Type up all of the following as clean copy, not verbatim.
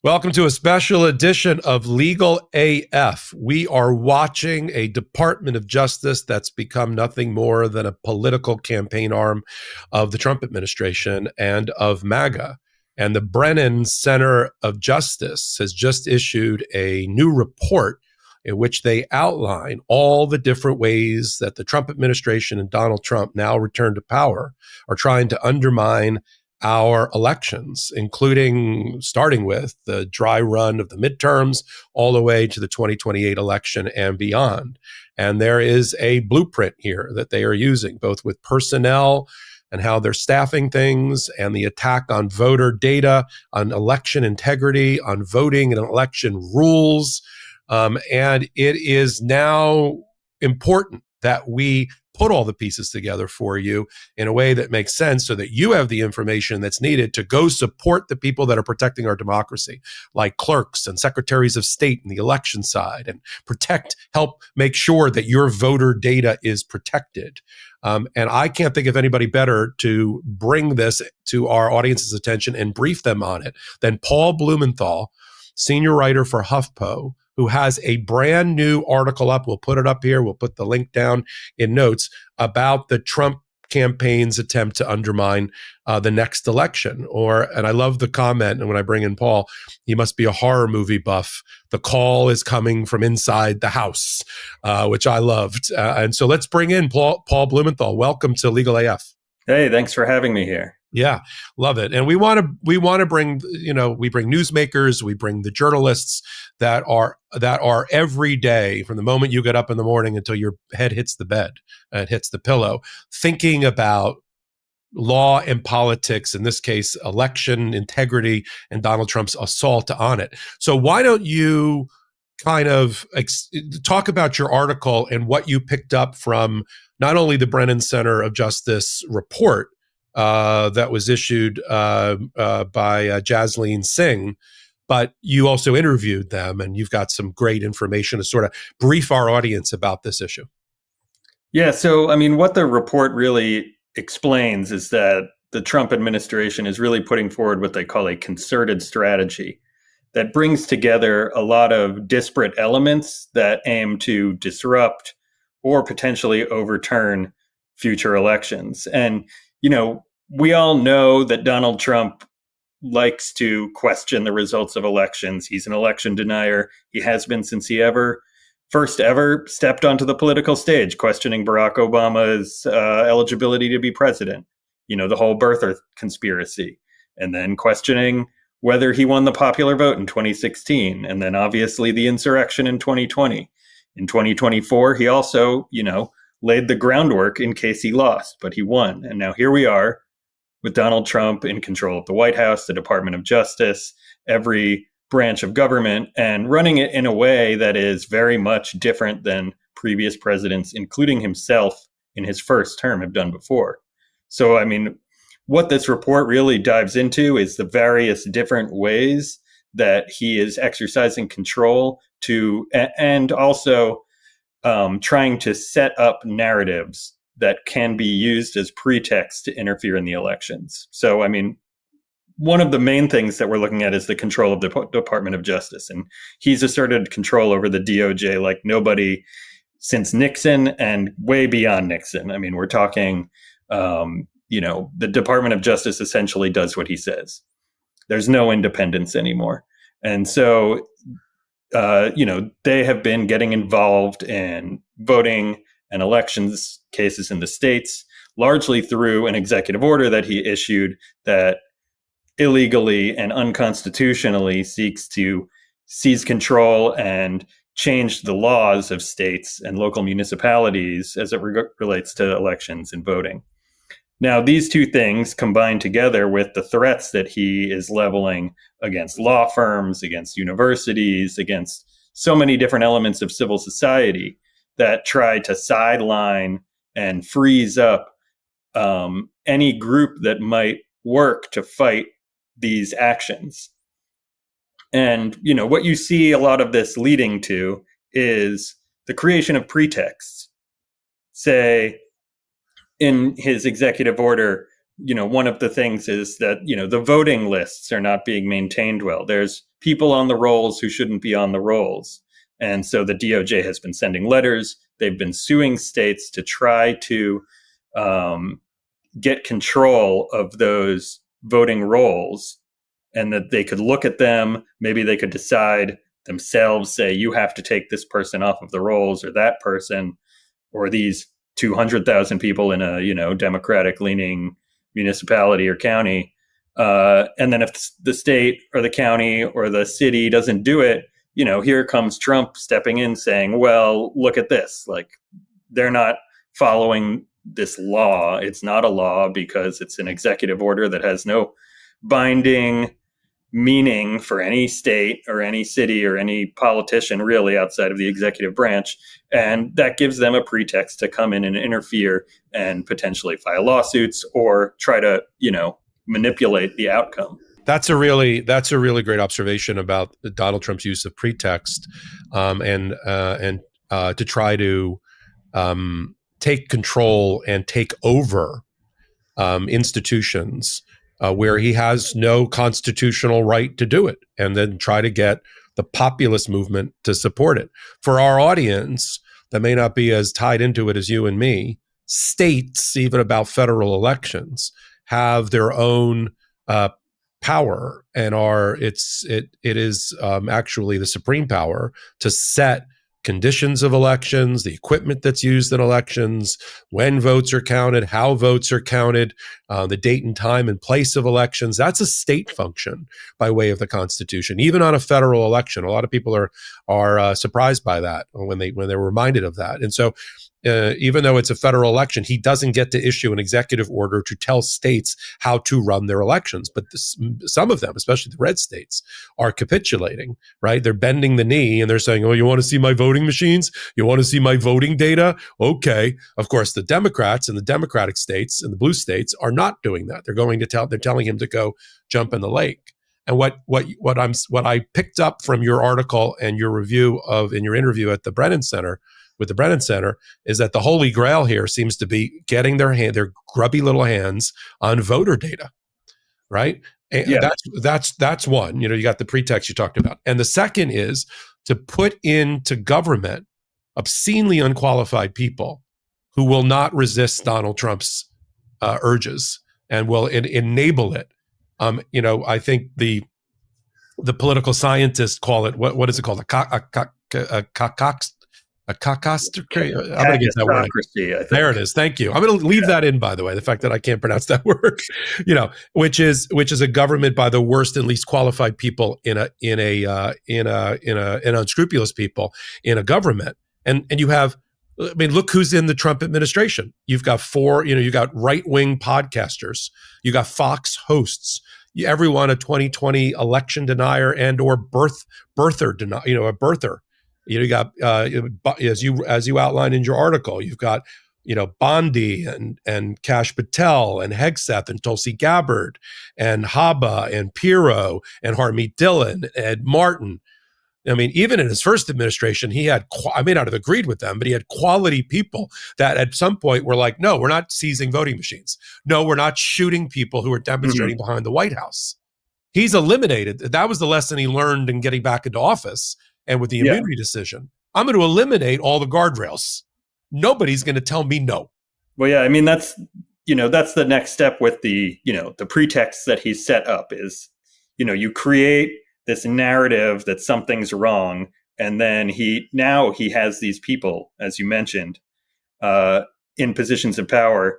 Welcome to a special edition of Legal AF. We are watching a Department of Justice that's become nothing more than a political campaign arm of the Trump administration and of MAGA. And the Brennan Center of Justice has just issued a new report in which they outline all the different ways that the Trump administration and Donald Trump, now returned to power, are trying to undermine our elections, including starting with the dry run of the midterms all the way to the 2028 election and beyond. And there is a blueprint here that they are using, both with personnel and how they're staffing things, and the attack on voter data, on election integrity, on voting and election rules. And it is now important that we put all the pieces together for you in a way that makes sense so that you have the information that's needed to go support the people that are protecting our democracy, like clerks and secretaries of state in the election side, and help make sure that your voter data is protected. And I can't think of anybody better to bring this to our audience's attention and brief them on it than Paul Blumenthal, senior writer for HuffPo, who has a brand new article up. We'll put it up here. We'll put the link down in notes about the Trump campaign's attempt to undermine the next election. And I love the comment, and when I bring in Paul, he must be a horror movie buff. The call is coming from inside the house, which I loved. And so let's bring in Paul Blumenthal. Welcome to Legal AF. Hey, thanks for having me here. Yeah, love it. And we want to bring, we bring newsmakers, we bring the journalists that are every day, from the moment you get up in the morning until your head hits the bed and hits the pillow, thinking about law and politics, in this case, election integrity and Donald Trump's assault on it. So why don't you kind of talk about your article and what you picked up from not only the Brennan Center of Justice report that was issued by Jasleen Singh, but you also interviewed them, and you've got some great information to sort of brief our audience about this issue. Yeah, so, what the report really explains is that the Trump administration is really putting forward what they call a concerted strategy that brings together a lot of disparate elements that aim to disrupt or potentially overturn future elections. And, we all know that Donald Trump likes to question the results of elections. He's an election denier. He has been since he first ever stepped onto the political stage, questioning Barack Obama's eligibility to be president. The whole birther conspiracy, and then questioning whether he won the popular vote in 2016, and then obviously the insurrection in 2020. In 2024, he also, laid the groundwork in case he lost, but he won. And now here we are, with Donald Trump in control of the White House, the Department of Justice, every branch of government, and running it in a way that is very much different than previous presidents, including himself in his first term, have done before. So, what this report really dives into is the various different ways that he is exercising control and also trying to set up narratives that can be used as pretext to interfere in the elections. So, one of the main things that we're looking at is the control of the Department of Justice. And he's asserted control over the DOJ like nobody since Nixon and way beyond Nixon. We're talking, the Department of Justice essentially does what he says. There's no independence anymore. And so, they have been getting involved in voting and elections cases in the states, largely through an executive order that he issued that illegally and unconstitutionally seeks to seize control and change the laws of states and local municipalities as it relates to elections and voting. Now, these two things combined together with the threats that he is leveling against law firms, against universities, against so many different elements of civil society that try to sideline and freeze up any group that might work to fight these actions. And, what you see a lot of this leading to is the creation of pretexts. Say, in his executive order, one of the things is that, the voting lists are not being maintained well. There's people on the rolls who shouldn't be on the rolls. And so the DOJ has been sending letters. They've been suing states to try to get control of those voting rolls, and that they could look at them. Maybe they could decide themselves, say, you have to take this person off of the rolls, or that person, or these 200,000 people in a, Democratic leaning municipality or county. And then if the state or the county or the city doesn't do it, here comes Trump stepping in saying, well, look at this. Like, they're not following this law. It's not a law because it's an executive order that has no binding meaning for any state or any city or any politician really outside of the executive branch. And that gives them a pretext to come in and interfere and potentially file lawsuits or try to, manipulate the outcome. That's a really great observation about Donald Trump's use of pretext, and to try to take control and take over institutions where he has no constitutional right to do it, and then try to get the populist movement to support it. For our audience that may not be as tied into it as you and me, states, even about federal elections, have their own power, and it is actually the supreme power to set conditions of elections, the equipment that's used in elections, when votes are counted, how votes are counted, the date and time and place of elections. That's a state function by way of the Constitution, even on a federal election. A lot of people are surprised by that when they're reminded of that. And so even though it's a federal election, he doesn't get to issue an executive order to tell states how to run their elections. But some of them, especially the red states, are capitulating, right? They're bending the knee and they're saying, oh, you want to see my voting machines? You want to see my voting data? Okay. Of course, the Democrats in the Democratic states and the blue states are not doing that. They're telling him to go jump in the lake. And what I picked up from your article and your review in your interview at the Brennan Center with the Brennan Center is that the holy grail here seems to be getting their grubby little hands on voter data, right? And Yeah. that's one. You got the pretext you talked about, and the second is to put into government obscenely unqualified people who will not resist Donald Trump's urges and will enable it. I think the political scientists call it what is it called? A cacostocracy. I'm going to get that word. I think. There it is. Thank you. I'm going to leave that in, by the way, the fact that I can't pronounce that word, which is a government by the worst and least qualified people in unscrupulous people in a government. And you have, look who's in the Trump administration. You've got you got right-wing podcasters. You got Fox hosts. Everyone a 2020 election denier and or birther denier, a birther. You got as you outlined in your article, you've got Bondi and Kash Patel and Hegseth and Tulsi Gabbard and Haba and Pirro and Harmeet Dillon, Ed Martin. Even in his first administration, he had, I may not have agreed with them, but he had quality people that at some point were like, no, we're not seizing voting machines. No, we're not shooting people who are demonstrating behind the White House. He's eliminated. That was the lesson he learned in getting back into office. And with the immunity decision, I'm going to eliminate all the guardrails. Nobody's going to tell me no. Well, yeah, that's the next step with the pretext that he's set up is, you create this narrative that something's wrong. And then he has these people, as you mentioned, in positions of power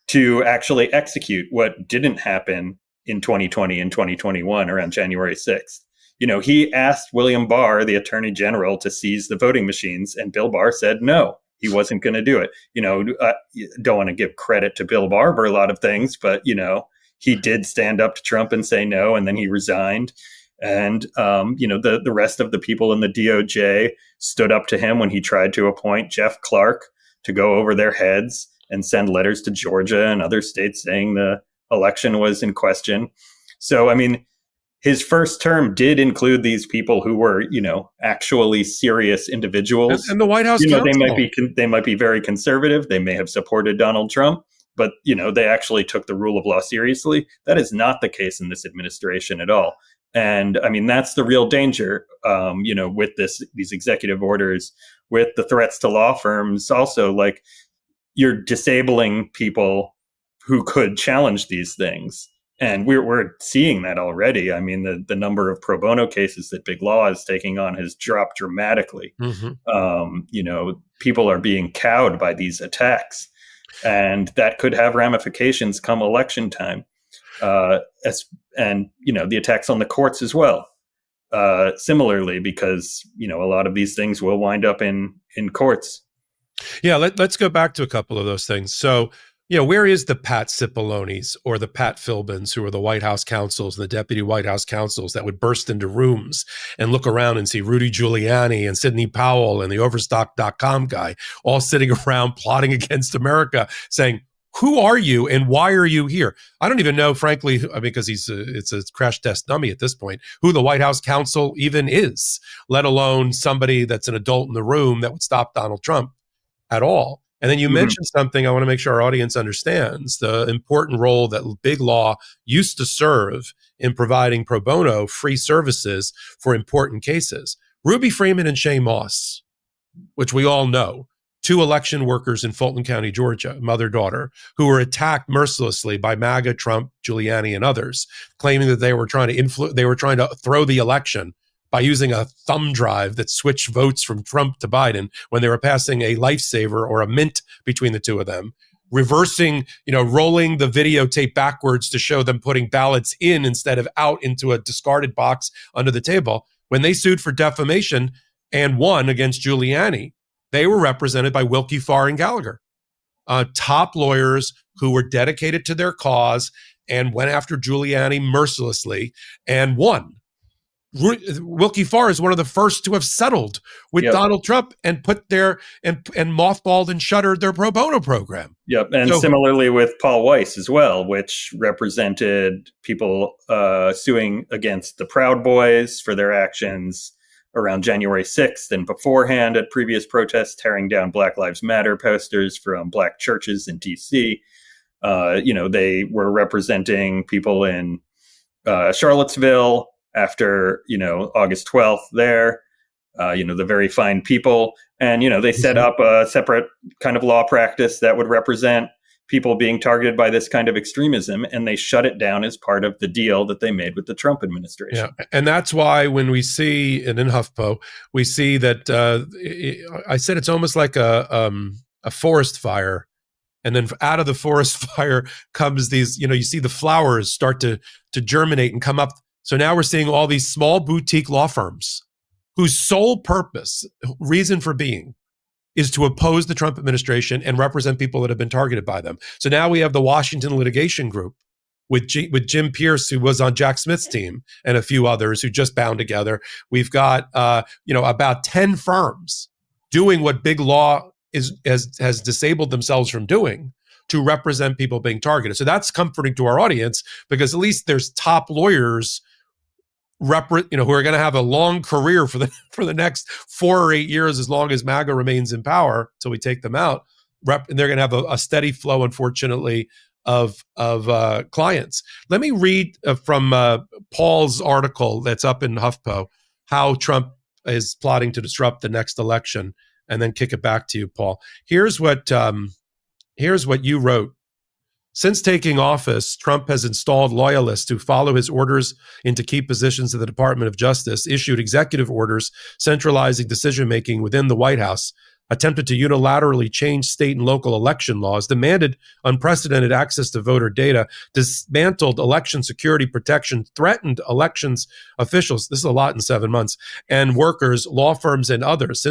to actually execute what didn't happen in 2020 and 2021 around January 6th. He asked William Barr, the attorney general, to seize the voting machines, and Bill Barr said no, he wasn't going to do it. Don't want to give credit to Bill Barr for a lot of things, but, he did stand up to Trump and say no, and then he resigned. And, the rest of the people in the DOJ stood up to him when he tried to appoint Jeff Clark to go over their heads and send letters to Georgia and other states saying the election was in question. So, his first term did include these people who were, actually serious individuals. And the White House counsel. They might be very conservative. They may have supported Donald Trump, but they actually took the rule of law seriously. That is not the case in this administration at all. And I mean, that's the real danger, with these executive orders, with the threats to law firms. Also, like, you're disabling people who could challenge these things. And we're seeing that already. I mean, the number of pro bono cases that Big Law is taking on has dropped dramatically. People are being cowed by these attacks, and that could have ramifications come election time. And the attacks on the courts as well. Similarly, because a lot of these things will wind up in courts. Yeah, let's go back to a couple of those things. So, where is the Pat Cipollones or the Pat Philbins, who are the White House counsels, the deputy White House counsels that would burst into rooms and look around and see Rudy Giuliani and Sidney Powell and the Overstock.com guy all sitting around plotting against America, saying, who are you and why are you here? I don't even know, frankly, because it's a crash test dummy at this point, who the White House counsel even is, let alone somebody that's an adult in the room that would stop Donald Trump at all. And then you mentioned something I want to make sure our audience understands, the important role that Big Law used to serve in providing pro bono free services for important cases. Ruby Freeman and Shay Moss, which we all know, two election workers in Fulton County, Georgia, mother-daughter, who were attacked mercilessly by MAGA, Trump, Giuliani, and others, claiming that they were trying to throw the election by using a thumb drive that switched votes from Trump to Biden when they were passing a lifesaver or a mint between the two of them, reversing, rolling the videotape backwards to show them putting ballots in instead of out into a discarded box under the table. When they sued for defamation and won against Giuliani, they were represented by Wilkie Farr and Gallagher, top lawyers who were dedicated to their cause and went after Giuliani mercilessly and won. Wilkie Farr is one of the first to have settled with Donald Trump and put and mothballed and shuttered their pro bono program. Yep. And similarly with Paul Weiss as well, which represented people suing against the Proud Boys for their actions around January 6th and beforehand at previous protests, tearing down Black Lives Matter posters from Black churches in DC. They were representing people in Charlottesville after, August 12th there, the very fine people. And, they set up a separate kind of law practice that would represent people being targeted by this kind of extremism. And they shut it down as part of the deal that they made with the Trump administration. Yeah. And that's why when we see, and in HuffPo, we see that I said it's almost like a forest fire. And then out of the forest fire comes these, you see the flowers start to germinate and come up. So now we're seeing all these small boutique law firms whose sole purpose, reason for being, is to oppose the Trump administration and represent people that have been targeted by them. So now we have the Washington Litigation Group with Jim Pierce, who was on Jack Smith's team, and a few others who just bound together. We've got about 10 firms doing what Big Law has disabled themselves from doing to represent people being targeted. So that's comforting to our audience, because at least there's top lawyers who are going to have a long career for the next 4 or 8 years, as long as MAGA remains in power till we take them out. And they're going to have a steady flow, unfortunately, of clients. Let me read from Paul's article that's up in HuffPo, how Trump is plotting to disrupt the next election, and then kick it back to you, Paul. Here's what you wrote. Since taking office, Trump has installed loyalists who follow his orders into key positions in the Department of Justice, issued executive orders centralizing decision-making within the White House, attempted to unilaterally change state and local election laws, demanded unprecedented access to voter data, dismantled election security protection, threatened elections officials, this is a lot in 7 months, and workers, law firms, and others.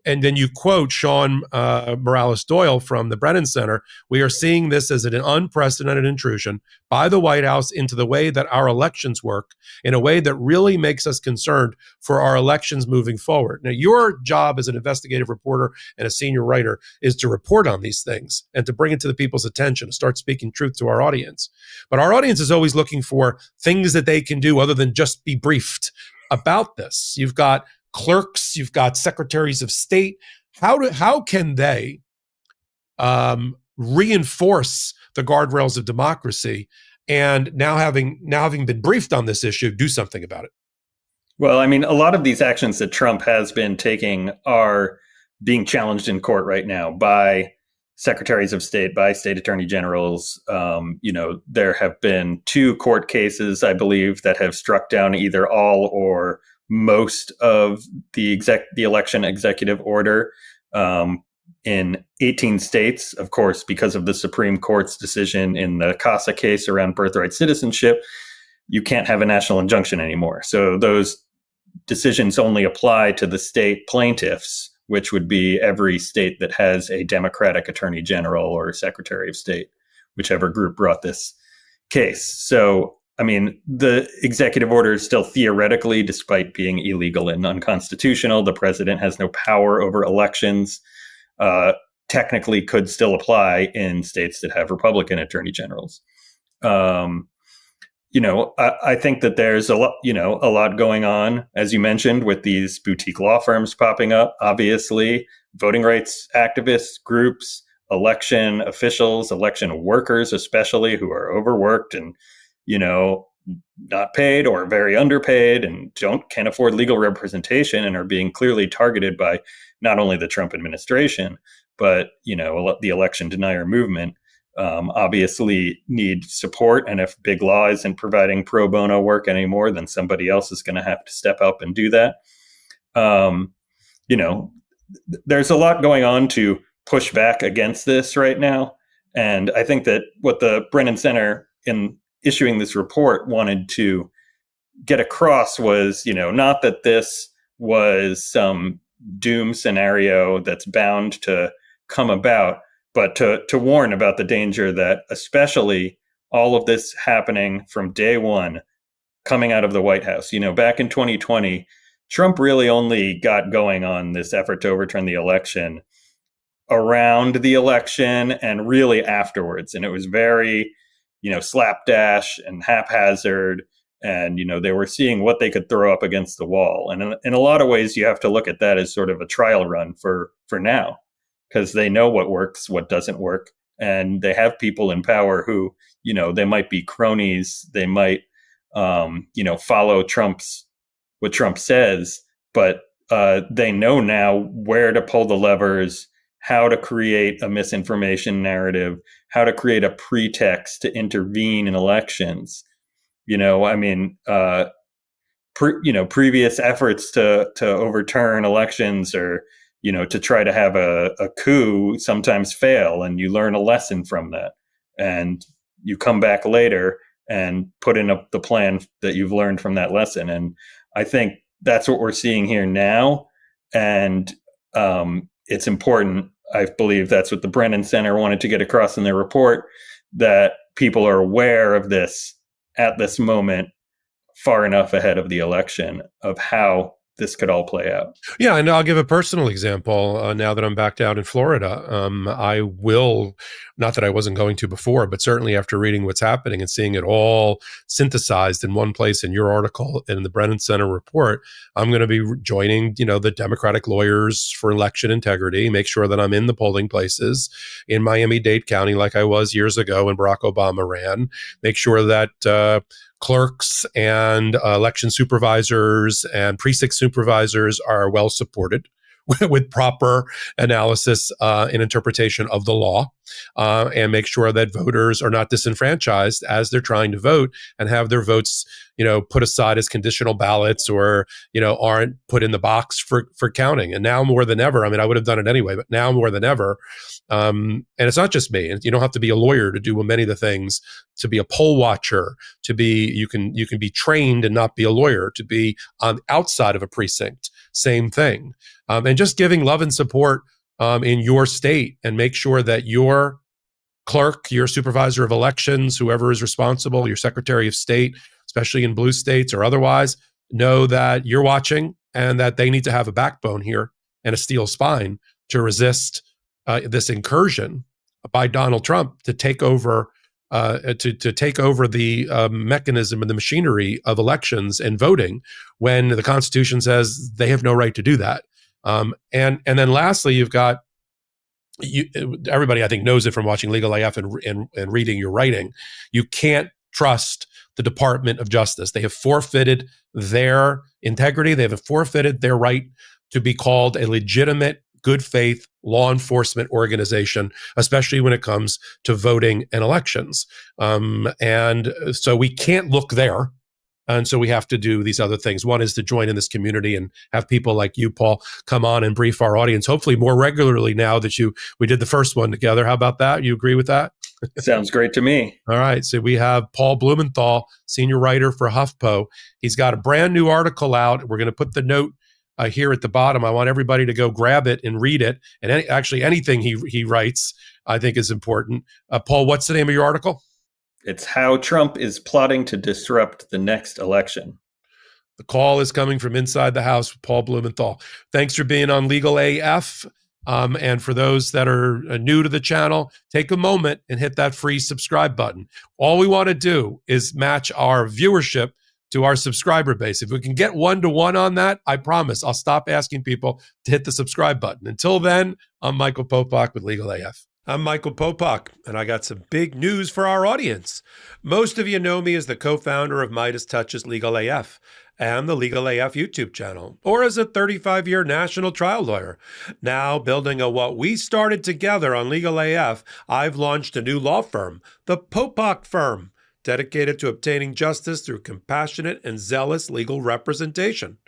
And then you quote Sean Morales Doyle from the Brennan Center. We are seeing this as an unprecedented intrusion by the White House into the way that our elections work, in a way that really makes us concerned for our elections moving forward. Now, your job as an investigative reporter and a senior writer is to report on these things and to bring it to the people's attention, to start speaking truth to our audience. But our audience is always looking for things that they can do other than just be briefed about this. You've got clerks, you've got secretaries of state. How can they reinforce the guardrails of democracy, and now having been briefed on this issue, do something about it. Well, I mean, a lot of these actions that Trump has been taking are being challenged in court right now by secretaries of state, by state attorney generals. There have been 2 court cases, I believe, that have struck down either all or most of the election executive order in 18 states. Of course, because of the Supreme Court's decision in the CASA case around birthright citizenship, you can't have a national injunction anymore. So those decisions only apply to the state plaintiffs, which would be every state that has a Democratic attorney general or secretary of state, whichever group brought this case. So, I mean, the executive order is still theoretically, despite being illegal and unconstitutional, the president has no power over elections, technically could still apply in states that have Republican attorney generals. I think that there's a lot going on, as you mentioned, with these boutique law firms popping up. Obviously, voting rights activists, groups, election officials, election workers, especially, who are overworked and, not paid or very underpaid and can't afford legal representation and are being clearly targeted by not only the Trump administration, but, the election denier movement. Obviously need support. And if big law isn't providing pro bono work anymore, then somebody else is going to have to step up and do that. There's a lot going on to push back against this right now. And I think that what the Brennan Center, in issuing this report, wanted to get across was, not that this was some doom scenario that's bound to come about, but to warn about the danger that, especially all of this happening from day one, coming out of the White House. Back in 2020, Trump really only got going on this effort to overturn the election around the election and really afterwards. And it was very, slapdash and haphazard. And, they were seeing what they could throw up against the wall. And in a lot of ways, you have to look at that as sort of a trial run for now, because they know what works, what doesn't work. And they have people in power who, they might be cronies. They might, follow what Trump says, but they know now where to pull the levers, how to create a misinformation narrative, how to create a pretext to intervene in elections. Previous efforts to overturn elections or, to try to have a coup sometimes fail, and you learn a lesson from that. And you come back later and put in the plan that you've learned from that lesson. And I think that's what we're seeing here now. And it's important. I believe that's what the Brennan Center wanted to get across in their report, that people are aware of this at this moment, far enough ahead of the election, of how this could all play out. Yeah, and I'll give a personal example now that I'm back down in Florida. I will, not that I wasn't going to before, but certainly after reading what's happening and seeing it all synthesized in one place in your article and in the Brennan Center report, I'm going to be joining, the Democratic lawyers for election integrity, make sure that I'm in the polling places in Miami-Dade County like I was years ago when Barack Obama ran, make sure that clerks and election supervisors and precinct supervisors are well supported with proper analysis and interpretation of the law, and make sure that voters are not disenfranchised as they're trying to vote and have their votes, put aside as conditional ballots or, aren't put in the box for counting. And now more than ever, I would have done it anyway, but now more than ever, and it's not just me. You don't have to be a lawyer to do many of the things, to be a poll watcher, to be, you can be trained and not be a lawyer, to be on outside of a precinct, same thing. And just giving love and support in your state, and make sure that your clerk, your supervisor of elections, whoever is responsible, your secretary of state, especially in blue states or otherwise, know that you're watching and that they need to have a backbone here and a steel spine to resist this incursion by Donald Trump to take over to take over the mechanism and the machinery of elections and voting, when the Constitution says they have no right to do that. And then lastly, you've got everybody I think knows it from watching Legal AF and reading your writing. You can't trust the Department of Justice. They have forfeited their integrity. They have forfeited their right to be called a legitimate, good faith law enforcement organization, especially when it comes to voting and elections. And so we can't look there. And so we have to do these other things. One is to join in this community and have people like you, Paul, come on and brief our audience, hopefully more regularly now that we did the first one together. How about that? You agree with that? Sounds great to me. All right. So we have Paul Blumenthal, senior writer for HuffPo. He's got a brand new article out. We're going to put the note here at the bottom. I want everybody to go grab it and read it. And actually anything he writes, I think is important. Paul, what's the name of your article? It's How Trump is Plotting to Disrupt the Next Election. The call is coming from inside the house with Paul Blumenthal. Thanks for being on Legal AF. And for those that are new to the channel, take a moment and hit that free subscribe button. All we want to do is match our viewership to our subscriber base. If we can get 1-to-1 on that, I promise I'll stop asking people to hit the subscribe button. Until then, I'm Michael Popok with Legal AF. I'm Michael Popok, and I got some big news for our audience. Most of you know me as the co-founder of Midas Touch's Legal AF and the Legal AF YouTube channel, or as a 35-year national trial lawyer. Now, building on what we started together on Legal AF, I've launched a new law firm, the Popok Firm, dedicated to obtaining justice through compassionate and zealous legal representation.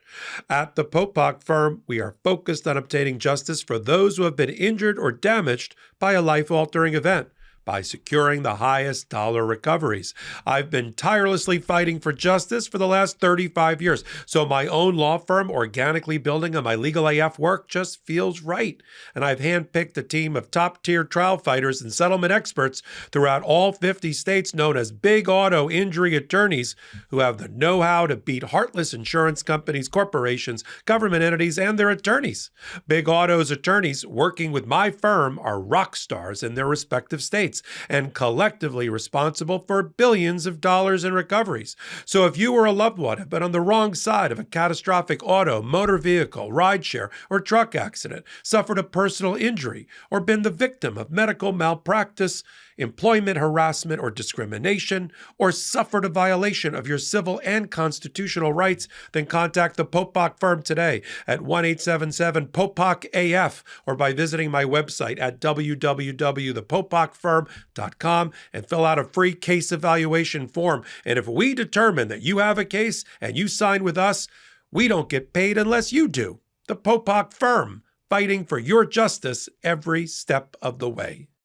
At the Popok Firm, we are focused on obtaining justice for those who have been injured or damaged by a life-altering event by securing the highest dollar recoveries. I've been tirelessly fighting for justice for the last 35 years, so my own law firm organically building on my Legal AF work just feels right. And I've handpicked a team of top-tier trial fighters and settlement experts throughout all 50 states known as big auto injury attorneys who have the know-how to beat heartless insurance companies, corporations, government entities, and their attorneys. Big Auto's attorneys working with my firm are rock stars in their respective states and collectively responsible for billions of dollars in recoveries. So if you or a loved one have been on the wrong side of a catastrophic auto, motor vehicle, rideshare, or truck accident, suffered a personal injury, or been the victim of medical malpractice, employment harassment or discrimination, or suffered a violation of your civil and constitutional rights, then contact the Popok Firm today at 1-877-POPOK-AF or by visiting my website at www.thepopokfirm.com and fill out a free case evaluation form. And if we determine that you have a case and you sign with us, we don't get paid unless you do. The Popok Firm, fighting for your justice every step of the way.